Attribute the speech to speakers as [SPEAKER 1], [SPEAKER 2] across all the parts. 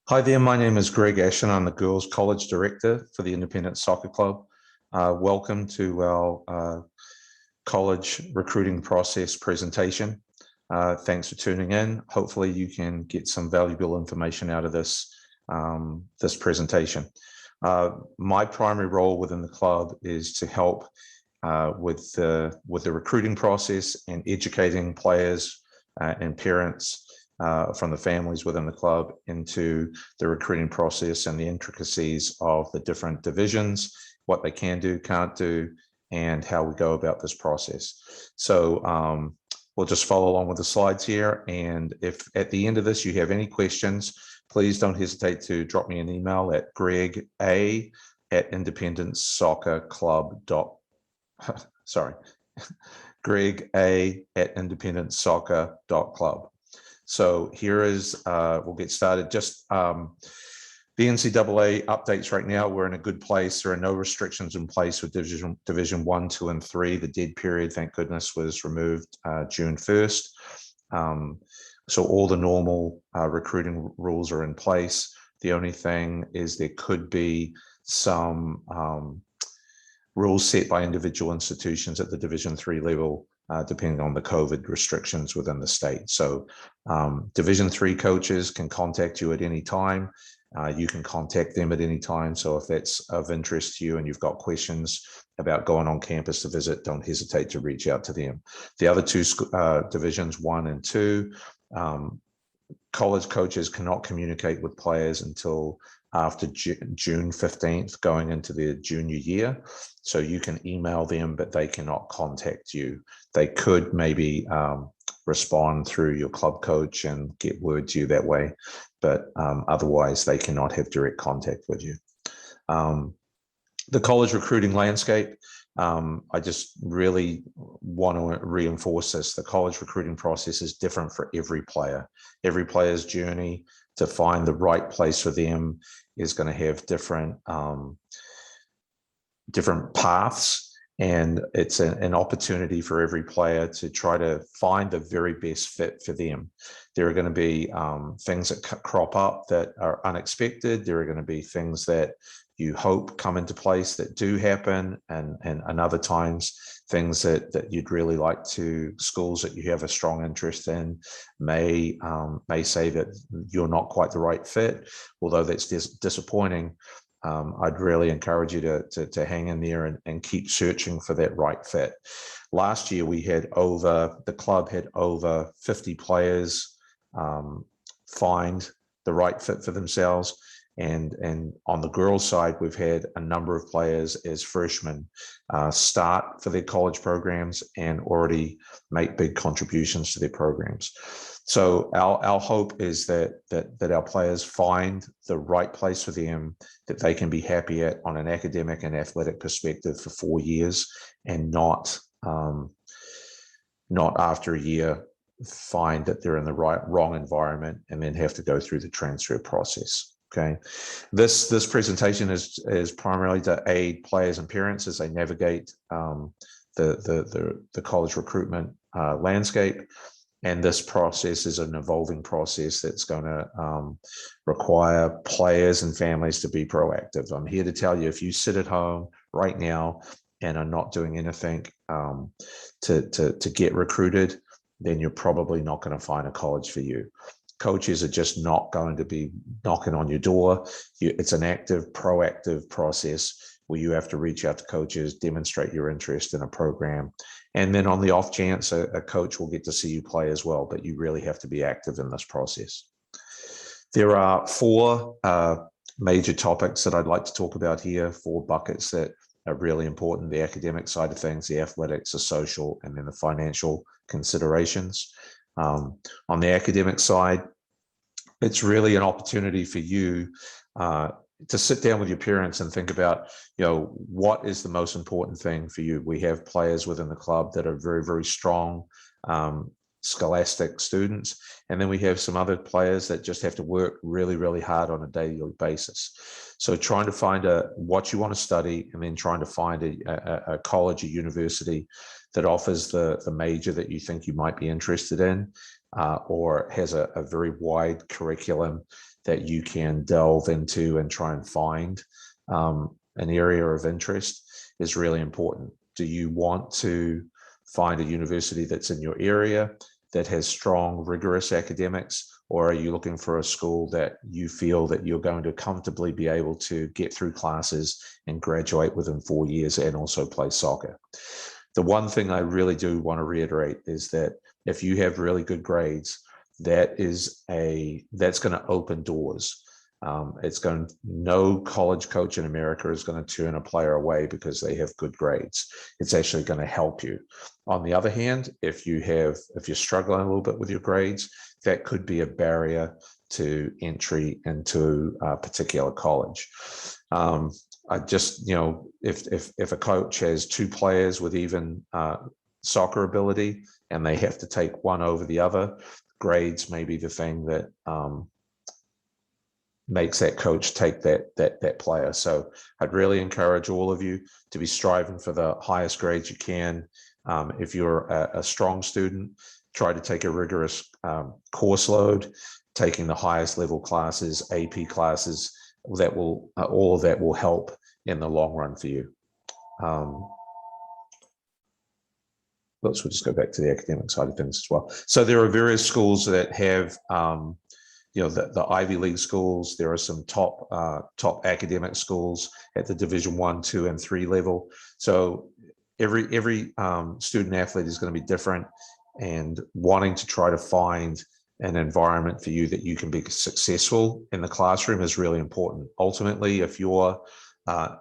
[SPEAKER 1] Hi there, my name is Greg Ashton. I'm the Girls College Director for the Independent Soccer Club. Welcome to our college recruiting process presentation. Thanks for tuning in. Hopefully you can get some valuable information out of this presentation. My primary role within the club is to help with the recruiting process and educating players and parents from the families within the club into the recruiting process and the intricacies of the different divisions, what they can do, can't do, and how we go about this process. So we'll just follow along with the slides here. And if at the end of this you have any questions, please don't hesitate to drop me an email at greg@independentsoccerclub.club. So here is, we'll get started. Just the NCAA updates right now, we're in a good place. There are no restrictions in place with Division 1, 2, and 3. The dead period, thank goodness, was removed June 1st. So all the normal recruiting rules are in place. The only thing is there could be some rules set by individual institutions at the Division 3 level, depending on the COVID restrictions within the state. So Division 3 coaches can contact you at any time. You can contact them at any time. So if that's of interest to you and you've got questions about going on campus to visit, don't hesitate to reach out to them. The other two divisions, 1 and 2, college coaches cannot communicate with players until after June 15th, going into their junior year. So you can email them, but they cannot contact you. They could maybe respond through your club coach and get word to you that way, but otherwise they cannot have direct contact with you. The college recruiting landscape, I just really want to reinforce this. The college recruiting process is different for every player. Every player's journey to find the right place for them is going to have different paths, and it's an opportunity for every player to try to find the very best fit for them. There are going to be things that crop up that are unexpected. There are going to be things that you hope come into place that do happen, and other times things that you'd really like to, schools that you have a strong interest in may say that you're not quite the right fit. Although that's disappointing, I'd really encourage you to hang in there and keep searching for that right fit. Last year the club had over 50 players find the right fit for themselves. And on the girls' side, we've had a number of players as freshmen start for their college programs and already make big contributions to their programs. So our hope is that our players find the right place for them, that they can be happy at on an academic and athletic perspective for 4 years, and not after a year find that they're in the wrong environment and then have to go through the transfer process. Okay, this presentation is primarily to aid players and parents as they navigate the college recruitment landscape. And this process is an evolving process that's going to require players and families to be proactive. I'm here to tell you, if you sit at home right now and are not doing anything to get recruited, then you're probably not going to find a college for you. Coaches are just not going to be knocking on your door. It's an active, proactive process where you have to reach out to coaches, demonstrate your interest in a program. And then on the off chance, a coach will get to see you play as well, but you really have to be active in this process. There are 4 major topics that I'd like to talk about here, 4 buckets that are really important: the academic side of things, the athletics, the social, and then the financial considerations. On the academic side, it's really an opportunity for you to sit down with your parents and think about, what is the most important thing for you. We have players within the club that are very, very strong scholastic students, and then we have some other players that just have to work really, really hard on a daily basis. So trying to find what you want to study, and then trying to find a college, a university that offers the major that you think you might be interested in, or has a very wide curriculum that you can delve into and try and find an area of interest is really important. Do you want to find a university that's in your area that has strong, rigorous academics, or are you looking for a school that you feel that you're going to comfortably be able to get through classes and graduate within 4 years and also play soccer? The one thing I really do want to reiterate is that if you have really good grades, that's going to open doors. No college coach in America is going to turn a player away because they have good grades. It's actually going to help you. On the other hand, if you're struggling a little bit with your grades, that could be a barrier to entry into a particular college. I just, if a coach has 2 players with even soccer ability and they have to take one over the other, grades may be the thing that makes that coach take that player. So I'd really encourage all of you to be striving for the highest grades you can. If you're a strong student, try to take a rigorous course load, taking the highest level classes, AP classes. All of that will help in the long run for you. We'll just go back to the academic side of things as well. So there are various schools that have, the Ivy League schools. There are some top academic schools at the Division 1, 2, and 3 level. So every student athlete is going to be different, and wanting to try to find an environment for you that you can be successful in the classroom is really important. Ultimately, if you're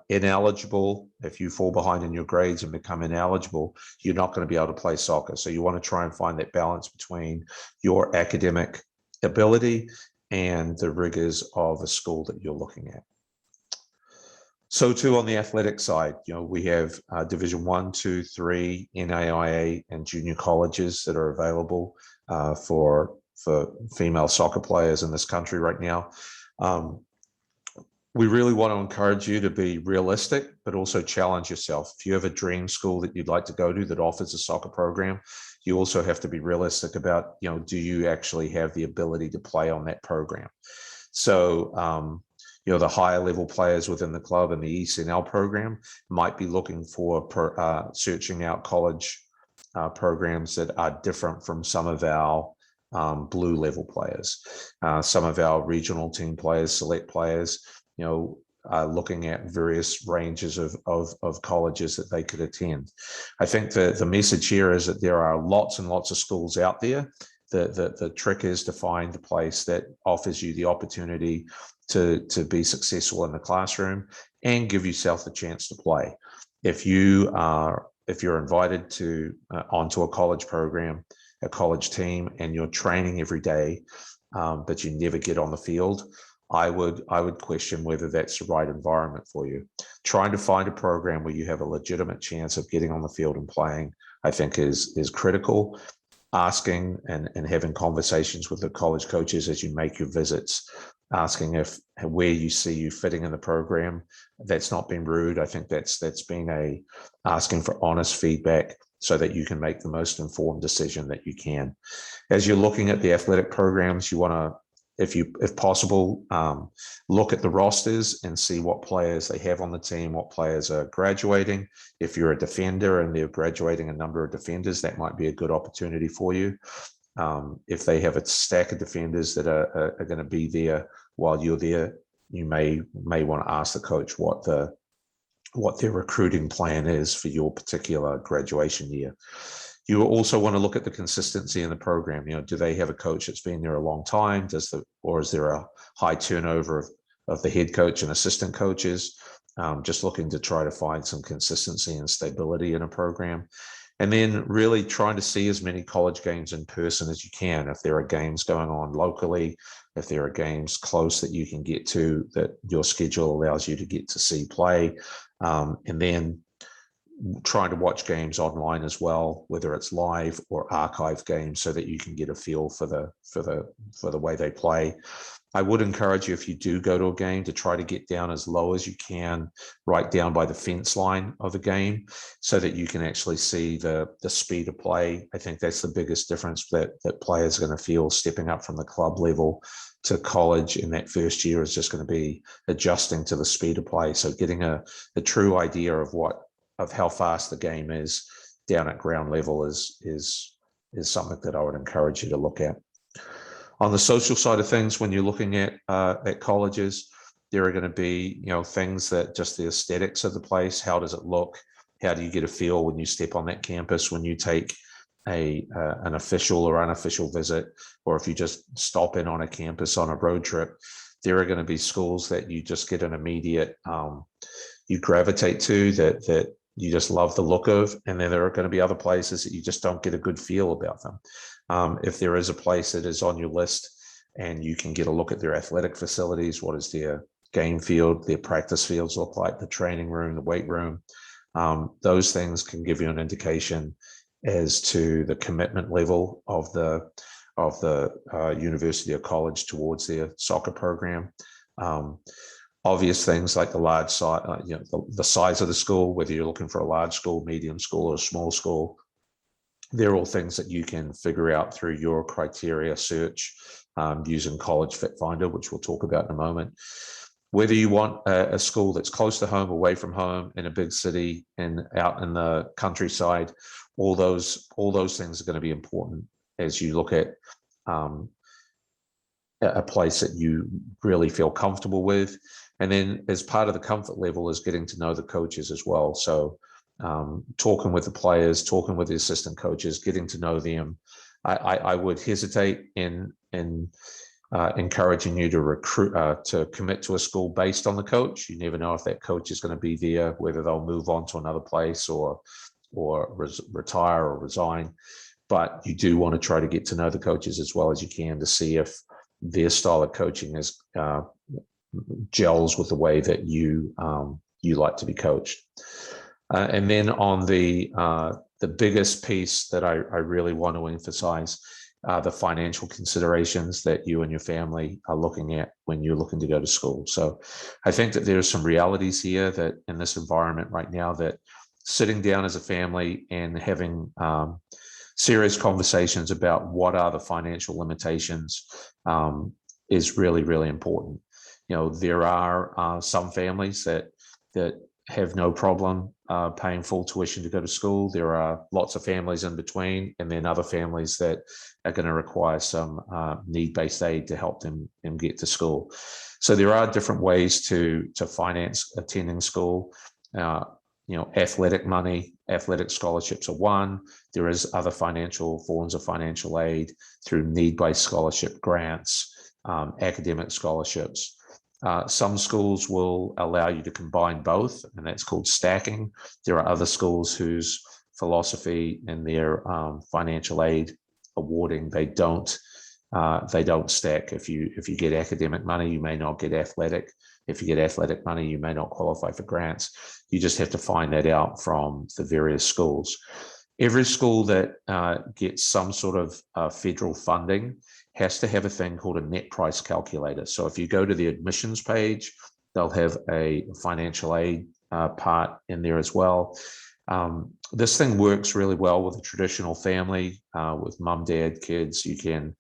[SPEAKER 1] ineligible, if you fall behind in your grades and become ineligible, you're not going to be able to play soccer. So you want to try and find that balance between your academic ability and the rigors of a school that you're looking at. So too on the athletic side, we have Division 1, 2, 3, NAIA, and junior colleges that are available for female soccer players in this country right now. We really want to encourage you to be realistic, but also challenge yourself. If you have a dream school that you'd like to go to that offers a soccer program, you also have to be realistic about, do you actually have the ability to play on that program? So, the higher level players within the club and the ECNL program might be looking for searching out college programs that are different from some of our blue level players. Some of our regional team players, select players, looking at various ranges of colleges that they could attend. I think the message here is that there are lots and lots of schools out there. The trick is to find the place that offers you the opportunity to be successful in the classroom and give yourself the chance to play. If you're invited onto a college program, a college team, and you're training every day, but you never get on the field, I would question whether that's the right environment for you. Trying to find a program where you have a legitimate chance of getting on the field and playing, I think is critical. Asking and having conversations with the college coaches as you make your visits, asking where you see you fitting in the program. That's not been rude. I think that's been asking for honest feedback so that you can make the most informed decision that you can. As you're looking at the athletic programs, you want to, if possible, look at the rosters and see what players they have on the team, what players are graduating. If you're a defender and they're graduating a number of defenders, that might be a good opportunity for you. If they have a stack of defenders that are going to be there while you're there, you may want to ask the coach what their recruiting plan is for your particular graduation year. You also want to look at the consistency in the program. Do they have a coach that's been there a long time? Or is there a high turnover of the head coach and assistant coaches? Just looking to try to find some consistency and stability in a program. And then really trying to see as many college games in person as you can. If there are games going on locally, if there are games close that you can get to, that your schedule allows you to get to see play. And then trying to watch games online as well, whether it's live or archive games, so that you can get a feel for the way they play. I would encourage you, if you do go to a game, to try to get down as low as you can, right down by the fence line of the game, so that you can actually see the speed of play. I think that's the biggest difference that players are going to feel stepping up from the club level to college in that first year, is just going to be adjusting to the speed of play. So getting a true idea of how fast the game is down at ground level is something that I would encourage you to look at. On the social side of things, when you're looking at colleges, there are going to be, things that just the aesthetics of the place. How does it look? How do you get a feel when you step on that campus, when you take an official or unofficial visit, or if you just stop in on a campus on a road trip? There are going to be schools that you just get an immediate, you gravitate to, that you just love the look of, and then there are going to be other places that you just don't get a good feel about them. If there is a place that is on your list and you can get a look at their athletic facilities, what does their game field, their practice fields look like, the training room, the weight room, those things can give you an indication as to the commitment level of the university or college towards their soccer program. Obvious things like the large size, the size of the school, whether you're looking for a large school, medium school, or a small school. They're all things that you can figure out through your criteria search using College Fit Finder, which we'll talk about in a moment. Whether you want a school that's close to home, away from home, in a big city, and out in the countryside, all those things are going to be important as you look at a place that you really feel comfortable with. And then as part of the comfort level is getting to know the coaches as well. So talking with the players, talking with the assistant coaches, getting to know them. I would hesitate in encouraging you to recruit, to commit to a school based on the coach. You never know if that coach is going to be there, whether they'll move on to another place or retire or resign. But you do want to try to get to know the coaches as well as you can, to see if their style of coaching is gels with the way that you like to be coached. And then on the biggest piece that I really want to emphasize, the financial considerations that you and your family are looking at when you're looking to go to school. So I think that there's some realities here that in this environment right now, that sitting down as a family and having serious conversations about what are the financial limitations is really, really important. There are some families that have no problem paying full tuition to go to school. There are lots of families in between, and then other families that are going to require some need-based aid to help them get to school. So there are different ways to finance attending school. Athletic money, athletic scholarships are one. There is other financial forms of financial aid through need-based scholarship grants, academic scholarships. Some schools will allow you to combine both, and that's called stacking. There are other schools whose philosophy in their financial aid awarding, they don't stack. If you get academic money, you may not get athletic. If you get athletic money, you may not qualify for grants. You just have to find that out from the various schools. Every school that gets some sort of federal funding has to have a thing called a net price calculator. So if you go to the admissions page, they'll have a financial aid part in there as well. This thing works really well with a traditional family, with mum, dad, kids. You can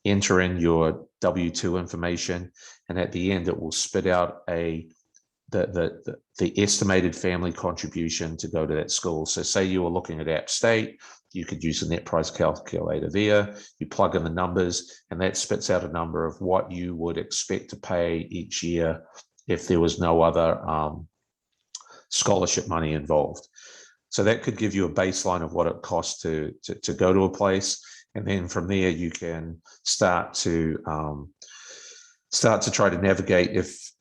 [SPEAKER 1] enter in your W-2 information, and at the end it will spit out the estimated family contribution to go to that school. So say you were looking at App State, you could use the net price calculator there. You plug in the numbers, and that spits out a number of what you would expect to pay each year if there was no other scholarship money involved. So that could give you a baseline of what it costs to go to a place. And then from there, you can start to try to navigate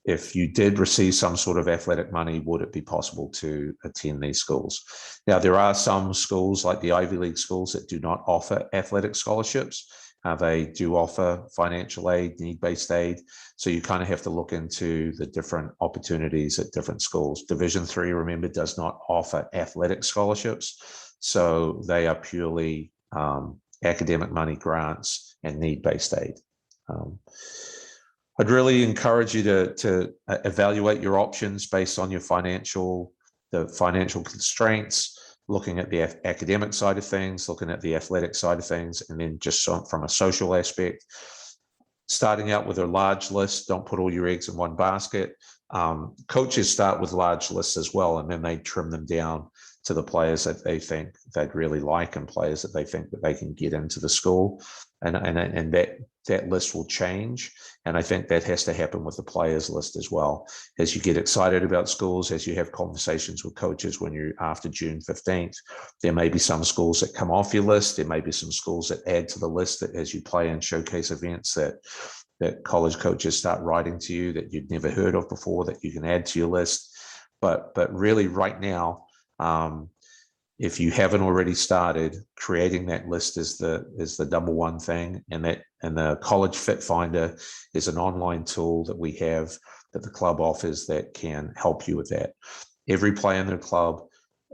[SPEAKER 1] if you did receive some sort of athletic money, would it be possible to attend these schools? Now, there are some schools like the Ivy League schools that do not offer athletic scholarships. They do offer financial aid, need-based aid. So you kind of have to look into the different opportunities at different schools. Division III, remember, does not offer athletic scholarships. So they are purely academic money grants and need-based aid. I'd really encourage you to evaluate your options based on your financial constraints, looking at the academic side of things, looking at the athletic side of things, and then just from a social aspect. Starting out with a large list, don't put all your eggs in one basket. Coaches start with large lists as well, and then they trim them down to the players that they think they'd really like and players that they think that they can get into the school. And that list will change. And I think that has to happen with the players list as well. As you get excited about schools, as you have conversations with coaches when you're after June 15th, there may be some schools that come off your list. There may be some schools that add to the list that as you play in showcase events that college coaches start writing to you that you'd never heard of before that you can add to your list. But really right now, if you haven't already started, creating that list is the number one thing. And the College Fit Finder is an online tool that we have that the club offers that can help you with that. Every player in the club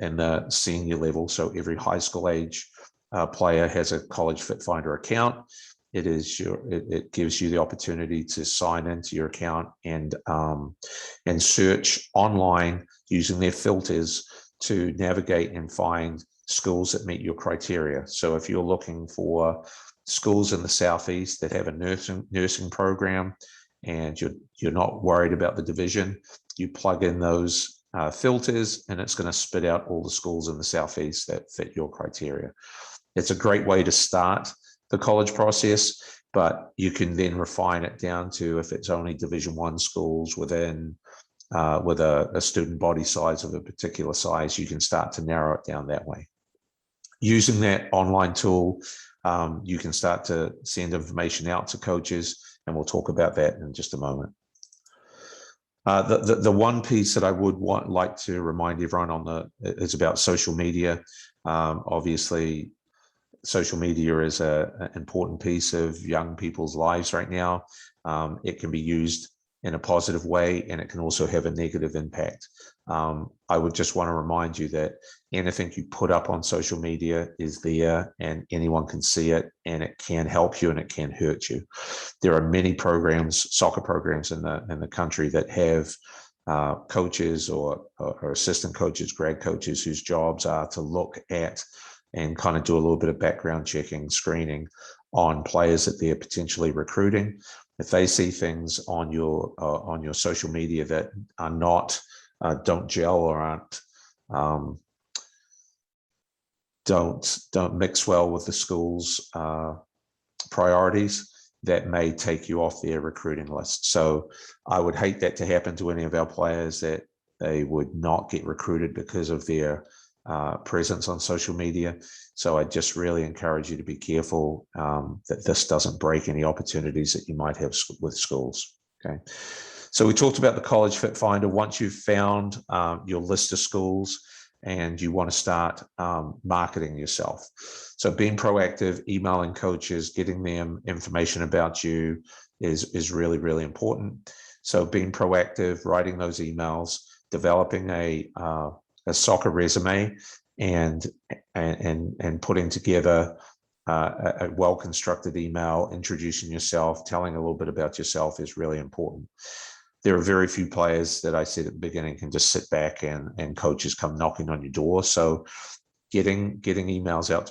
[SPEAKER 1] and the senior level, so every high school age player has a College Fit Finder account. It gives you the opportunity to sign into your account and search online using their filters to navigate and find schools that meet your criteria. So if you're looking for schools in the Southeast that have a nursing program and you're not worried about the division, you plug in those filters and it's going to spit out all the schools in the Southeast that fit your criteria. It's a great way to start the college process, but you can then refine it down to if it's only Division I schools within with a student body size of a particular size, you can start to narrow it down that way. Using that online tool, you can start to send information out to coaches, and we'll talk about that in just a moment. The one piece that I would like to remind everyone on is about social media. Obviously, social media is an important piece of young people's lives right now. It can be used in a positive way, and it can also have a negative impact. I would just want to remind you that anything you put up on social media is there and anyone can see it, and it can help you and it can hurt you. There are many programs, soccer programs in the country that have coaches or assistant coaches, grad coaches whose jobs are to look at and kind of do a little bit of background checking, screening on players that they're potentially recruiting. If they see things on your social media that are not don't gel or aren't don't mix well with the school's priorities, that may take you off their recruiting list. So I would hate that to happen to any of our players, that they would not get recruited because of their presence on social media. So I just really encourage you to be careful that this doesn't break any opportunities that you might have with schools. Okay. So we talked about the College Fit Finder. Once you've found your list of schools and you want to start marketing yourself. So being proactive, emailing coaches, getting them information about you is really, really important. So being proactive, writing those emails, developing a soccer resume, and putting together a well-constructed email, introducing yourself, telling a little bit about yourself is really important. There are very few players that I said at the beginning can just sit back and coaches come knocking on your door. So getting emails out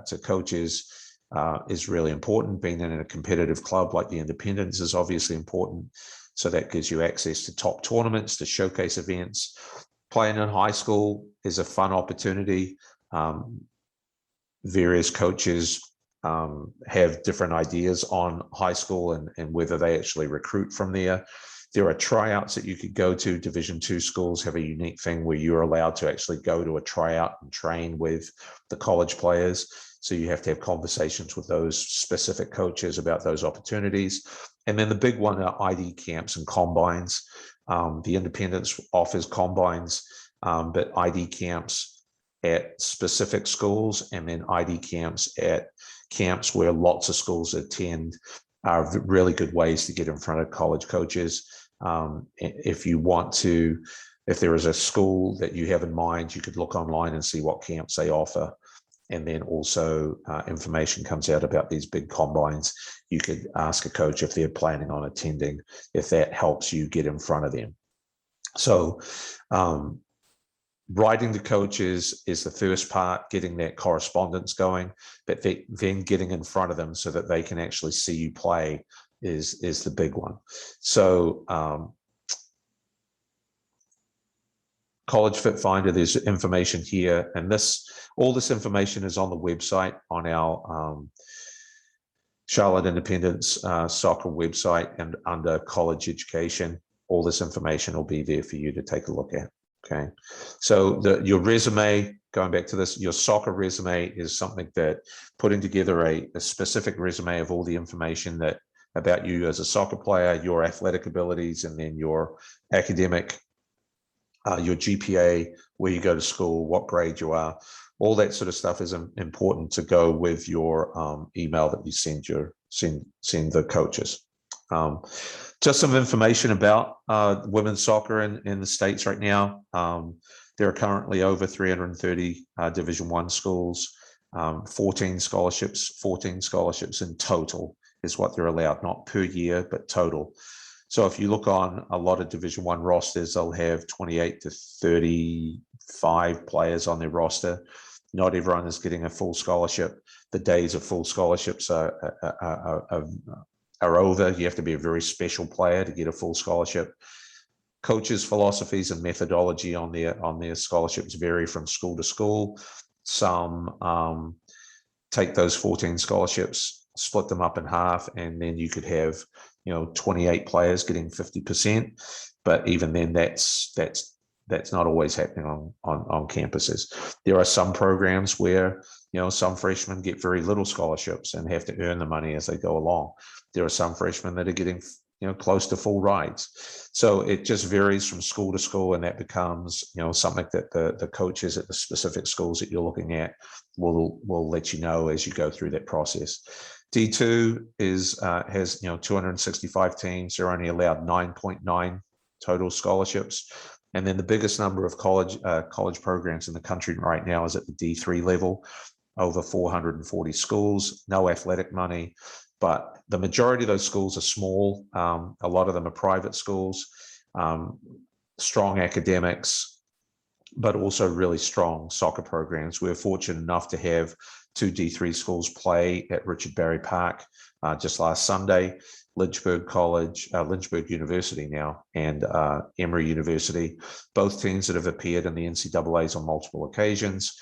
[SPEAKER 1] to coaches is really important. Being in a competitive club like the Independents is obviously important. So that gives you access to top tournaments, to showcase events. Playing in high school is a fun opportunity. Various coaches have different ideas on high school and whether they actually recruit from there. There are tryouts that you could go to. Division II schools have a unique thing where you're allowed to actually go to a tryout and train with the college players. So you have to have conversations with those specific coaches about those opportunities. And then the big one are ID camps and combines. The Independence offers combines, but ID camps at specific schools, and then ID camps at camps where lots of schools attend are really good ways to get in front of college coaches. If you want to, if there is a school that you have in mind, you could look online and see what camps they offer. And then also information comes out about these big combines. You could ask a coach if they're planning on attending, if that helps you get in front of them. So writing the coaches is the first part, getting that correspondence going, but then getting in front of them so that they can actually see you play is the big one. So College Fit Finder, there's information here, and all this information is on the website, on our Charlotte Independence soccer website, and under college education. All this information will be there for you to take a look at. Okay, so your resume, going back to this, your soccer resume is something that putting together a specific resume of all the information that about you as a soccer player, your athletic abilities, and then your academic, your GPA, where you go to school, what grade you are, all that sort of stuff is important to go with your email that you send the coaches. Just some information about women's soccer in the States right now. There are currently over 330 Division I schools, 14 scholarships in total is what they're allowed, not per year, but total. So if you look on a lot of Division I rosters, they'll have 28 to 35 players on their roster. Not everyone is getting a full scholarship. The days of full scholarships are over. You have to be a very special player to get a full scholarship. Coaches' philosophies and methodology on their scholarships vary from school to school. Some take those 14 scholarships, split them up in half, and then you could have 28 players getting 50%. But even then, that's not always happening on campuses. There are some programs where some freshmen get very little scholarships and have to earn the money as they go along. There are some freshmen that are getting close to full rides. So it just varies from school to school, and that becomes something that the coaches at the specific schools that you're looking at will let you know as you go through that process. D2 has 265 teams. They're only allowed 9.9 total scholarships. And then the biggest number of college programs in the country right now is at the D3 level, over 440 schools, no athletic money. But the majority of those schools are small. A lot of them are private schools, strong academics, but also really strong soccer programs. We're fortunate enough to have 2 D3 schools play at Richard Barry Park just last Sunday. Lynchburg University now, and Emory University, both teams that have appeared in the NCAAs on multiple occasions.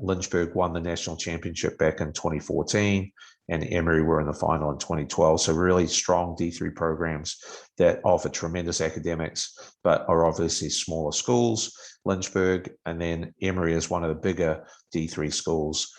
[SPEAKER 1] Lynchburg won the national championship back in 2014, and Emory were in the final in 2012. So really strong D3 programs that offer tremendous academics, but are obviously smaller schools. Lynchburg, and then Emory is one of the bigger D3 schools.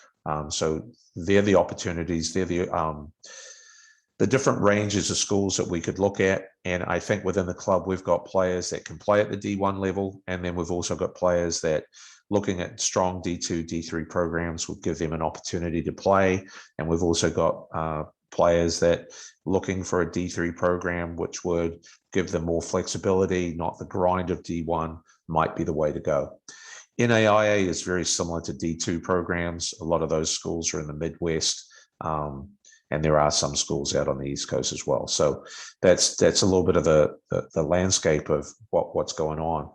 [SPEAKER 1] So they're the opportunities. They're the different ranges of schools that we could look at. And I think within the club, we've got players that can play at the D1 level. And then we've also got players that looking at strong D2, D3 programs would give them an opportunity to play. And we've also got players that looking for a D3 program, which would give them more flexibility, not the grind of D1, might be the way to go. NAIA is very similar to D2 programs. A lot of those schools are in the Midwest. And there are some schools out on the East Coast as well. So that's a little bit of the landscape of what's going on.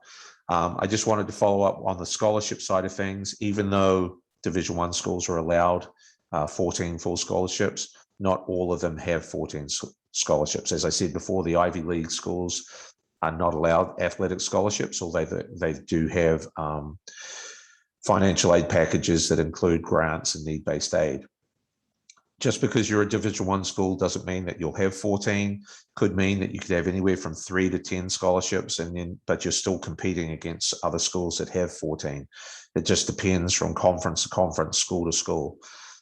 [SPEAKER 1] I just wanted to follow up on the scholarship side of things. Even though Division I schools are allowed 14 full scholarships, not all of them have 14 scholarships. As I said before, the Ivy League schools are not allowed athletic scholarships, although they do have financial aid packages that include grants and need-based aid. Just because you're a Division I school doesn't mean that you'll have 14. Could mean that you could have anywhere from 3 to 10 scholarships, but you're still competing against other schools that have 14. It just depends from conference to conference, school to school.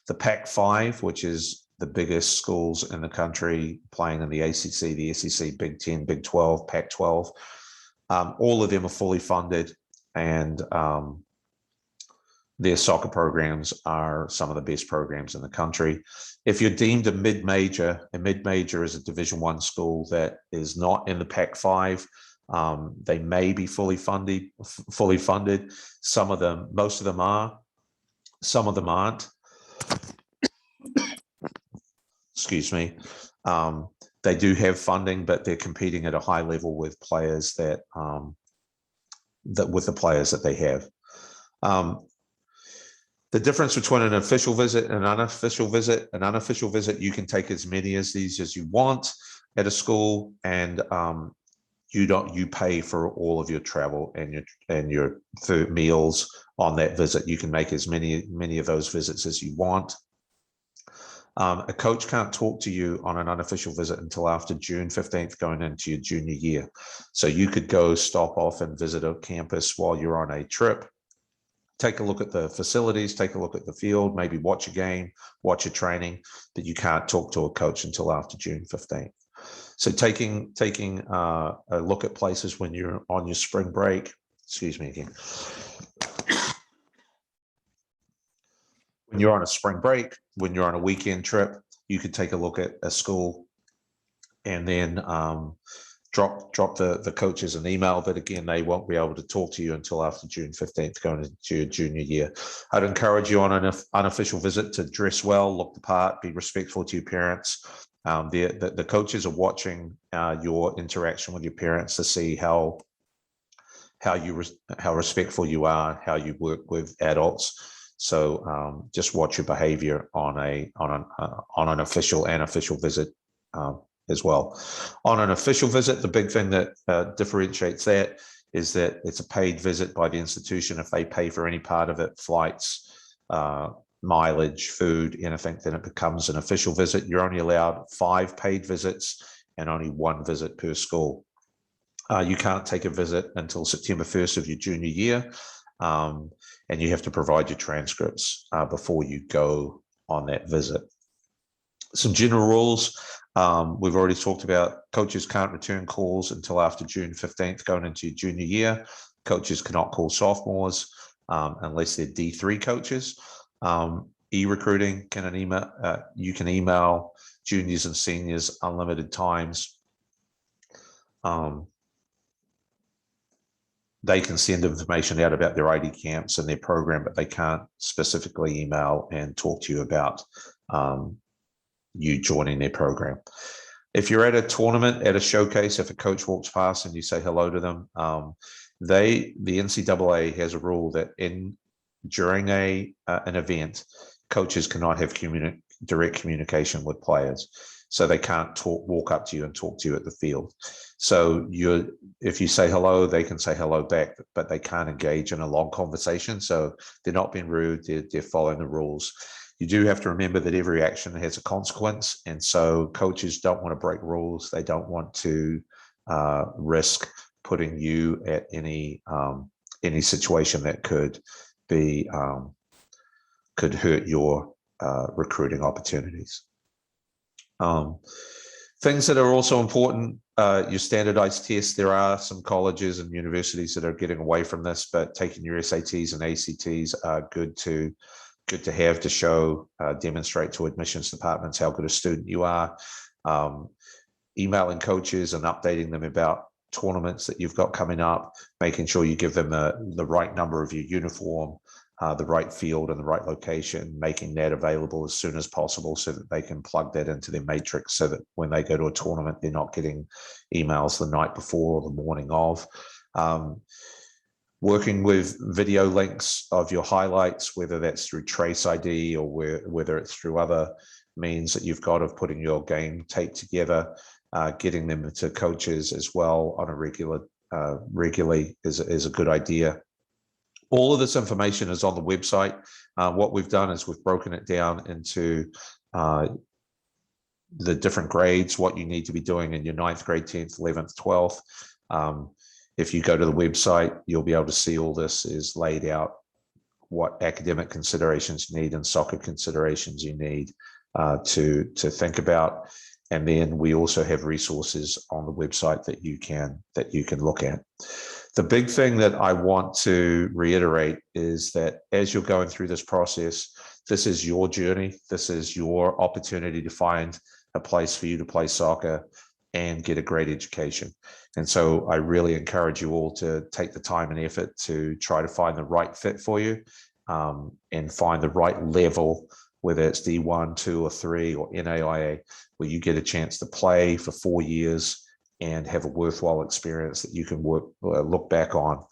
[SPEAKER 1] The Pac-5, which is the biggest schools in the country playing in the ACC, the SEC, Big 10, Big 12, Pac-12, all of them are fully funded, and their soccer programs are some of the best programs in the country. If you're deemed a mid-major is a Division I school that is not in the Pac-5, they may be fully funded. Some of them, most of them are, some of them aren't. Excuse me. They do have funding, but they're competing at a high level with players that with the players that they have. The difference between an official visit and an unofficial visit, you can take as many of these as you want at a school, and you pay for all of your travel and your food, meals on that visit. You can make as many of those visits as you want. A coach can't talk to you on an unofficial visit until after June 15th, going into your junior year. So you could go stop off and visit a campus while you're on a trip, take a look at the facilities, take a look at the field, maybe watch a game, watch a training, but you can't talk to a coach until after June 15th. So taking a look at places when you're on your spring break, excuse me again. When you're on a spring break, when you're on a weekend trip, you could take a look at a school and then drop the coaches an email, but again, they won't be able to talk to you until after June 15th, going into your junior year. I'd encourage you on an unofficial visit to dress well, look the part, be respectful to your parents. The coaches are watching your interaction with your parents to see how respectful you are, how you work with adults. So just watch your behavior on an official and official visit as well. On an official visit, the big thing that differentiates that is that it's a paid visit by the institution. If they pay for any part of it, flights, mileage, food, anything, then it becomes an official visit. You're only allowed 5 paid visits and only 1 visit per school. You can't take a visit until September 1st of your junior year. And you have to provide your transcripts before you go on that visit. Some general rules. We've already talked about coaches can't return calls until after June 15th, going into your junior year. Coaches cannot call sophomores unless they're D3 coaches. E-recruiting you can email juniors and seniors unlimited times. They can send information out about their ID camps and their program, but they can't specifically email and talk to you about you joining their program. If you're at a tournament, at a showcase, if a coach walks past and you say hello to them, the NCAA has a rule that during an event, coaches cannot have direct communication with players. So they can't walk up to you and talk to you at the field. So if you say hello, they can say hello back, but they can't engage in a long conversation. So they're not being rude, they're following the rules. You do have to remember that every action has a consequence. And so coaches don't want to break rules. They don't want to risk putting you at any situation that could hurt your recruiting opportunities. Things that are also important, your standardized tests. There are some colleges and universities that are getting away from this, but taking your SATs and ACTs are good to have to show, demonstrate to admissions departments how good a student you are. Emailing coaches and updating them about tournaments that you've got coming up, making sure you give them the right number of your uniform, the right field and the right location, making that available as soon as possible so that they can plug that into their matrix so that when they go to a tournament, they're not getting emails the night before or the morning of. Working with video links of your highlights, whether that's through Trace ID or whether it's through other means that you've got of putting your game tape together, getting them to coaches as well on a regularly is a good idea. All of this information is on the website. What we've done is we've broken it down into the different grades, what you need to be doing in your 9th grade, 10th, 11th, 12th. If you go to the website, you'll be able to see all this is laid out, what academic considerations you need and soccer considerations you need to think about. And then we also have resources on the website that you can look at. The big thing that I want to reiterate is that as you're going through this process, this is your journey. This is your opportunity to find a place for you to play soccer and get a great education. And so I really encourage you all to take the time and effort to try to find the right fit for you, and find the right level, whether it's D1, 2, or 3, or NAIA, where you get a chance to play for 4 years and have a worthwhile experience that you can look back on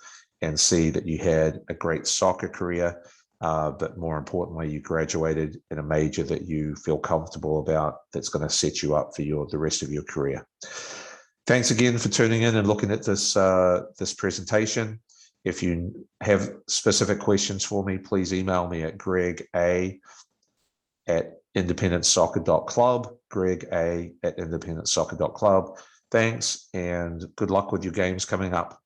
[SPEAKER 1] and see that you had a great soccer career, but more importantly, you graduated in a major that you feel comfortable about, that's going to set you up for the rest of your career. Thanks again for tuning in and looking at this presentation. If you have specific questions for me, please email me at greg@independentsoccer.club, greg@independentsoccer.club. Thanks, and good luck with your games coming up.